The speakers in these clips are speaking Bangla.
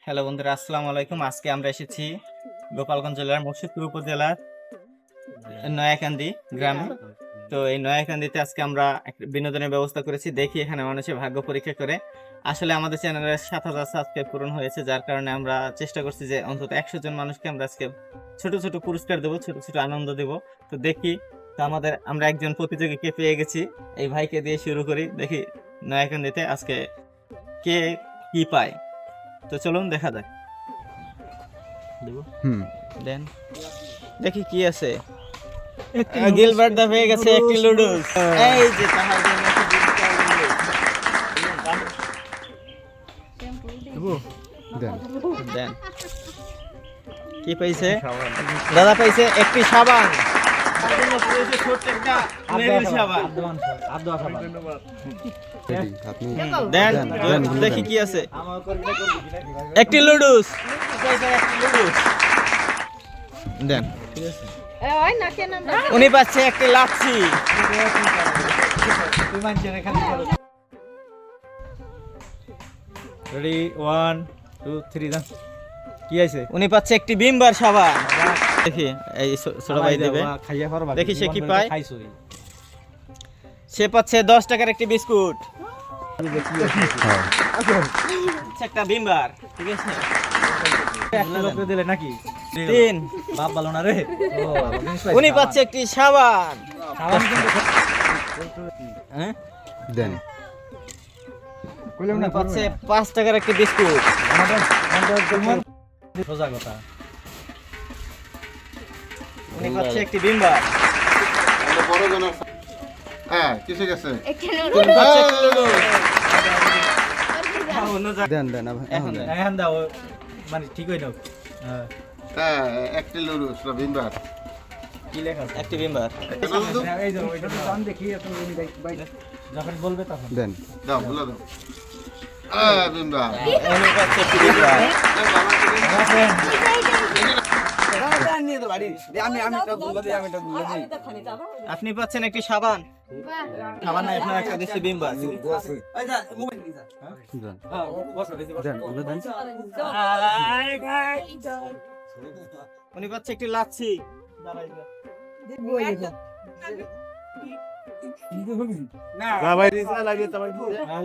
হ্যালো বন্ধুরা, আসসালামু আলাইকুম। আজকে আমরা এসেছি গোপালগঞ্জ জেলার মুর্শিদপুর উপজেলার নয়াকান্দি গ্রামে। তো এই নয়াকান্দিতে আজকে আমরা একটা বিনোদনের ব্যবস্থা করেছি। দেখি এখানে মানুষের ভাগ্য পরীক্ষা করে। আসলে আমাদের চ্যানেলের 7,000 সাবস্ক্রাইব পূরণ হয়েছে, যার কারণে আমরা চেষ্টা করছি যে অন্তত 100 জন মানুষকে আমরা আজকে ছোট ছোট পুরস্কার দেবো, ছোট ছোট আনন্দ দেবো। তো দেখি, তো আমরা একজন প্রতিযোগীকে পেয়ে গেছি। এই ভাইকে দিয়ে শুরু করি, দেখি নয়াকান্দিতে আজকে কে কি পায়। তো চলুন দেখা যাক। দেবো দেন, দেখি কি আছে। গিলবার্ট দা পেয়ে গেছে একটি লুডুস। এই যে তাহার জন্য একটি পুরস্কার দেন। কি পাইছে দাদা? পাইছে একটি সাবান। তার জন্য পেয়েছে ছোট্ট একটা মেরিল সাবান। দেন দেখি কি আছে। একটি লুডুস দেন। উনি পাচ্ছে একটি লাচ্ছি। রেডি 1 2 3 দেন। কি আছে? উনি পাচ্ছে একটি বিমবার সাবান। দেখি এই ছোট ভাই দেবে, খাইয়া করবা। দেখি সে কি পায়। সে পাচ্ছে 10 টাকার একটি বিস্কুট। একটা বিমবার, ঠিক আছে। একটা লোক দিলে নাকি? 3 বাপ ভালো না রে। উনি পাচ্ছে একটি সাবান। সাবান কিন্তু হ্যাঁ দেন। উনি পাচ্ছে 5 টাকার একটি বিস্কুট। সোজা কথা। উনি পাচ্ছে একটি বিমবার। হ্যাঁ, কিসে গেছে? উনি পাচ্ছে একটি লুডুস। দেন এখন দেন। এখন দাও, মানে ঠিক হই নাও। হ্যাঁ, হ্যাঁ, একটি লুডুস না বিমবার। কি লেখা আছে? একটি বিমবার। এই যে ওইটা তো দাম দেখি এখন উনি যখন বলবে তখন দেন। দাও, বলে দাও। বিমবার। উনি পাচ্ছে একটি বিমবার। আপনি পাচ্ছেন একটি সাবান। সাবান না, আপনার একটা দিচ্ছে বিমবার। উনি পাচ্ছে একটি লাচ্ছি।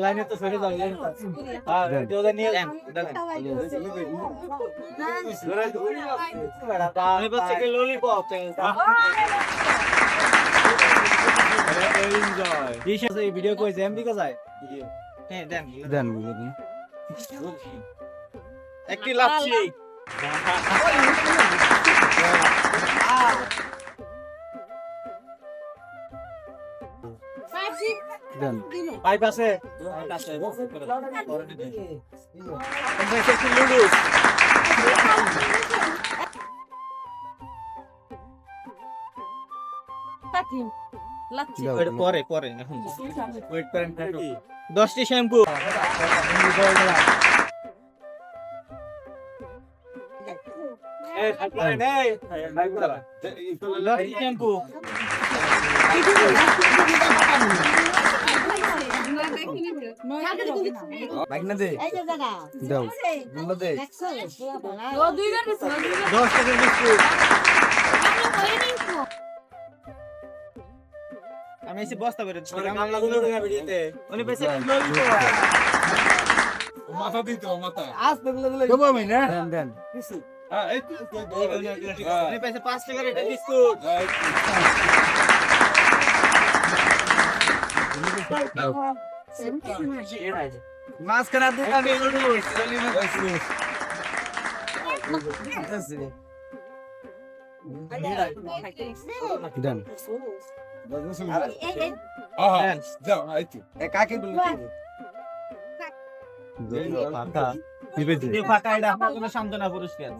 লাইনে তো সরে যাও। উনি পাচ্ছে একটি ললিপপ। ভিডিও কইছে এমডি কোথায়? হ্যাঁ দেন দেন। একটি লাচ্ছি। দেন। পাইপ আছে? একটি লুডুস। দাও। পরে পরে এখন ওয়েট করেন। 10টি শ্যাম্পু। শ্যাম্পু। দাও। 10 টাকার বিস্কুট। আমি এসে বস্তা বের করছি। উনি পেয়েছে একটি ললিপপ। দেন, দেন। উনি পেয়েছে 5 টাকার একটা বিস্কুট। মাঝখানে দোকানে লুডুস। দেন। ফাঁকা এটা আপনার জন্য সান্ত্বনা পুরস্কার।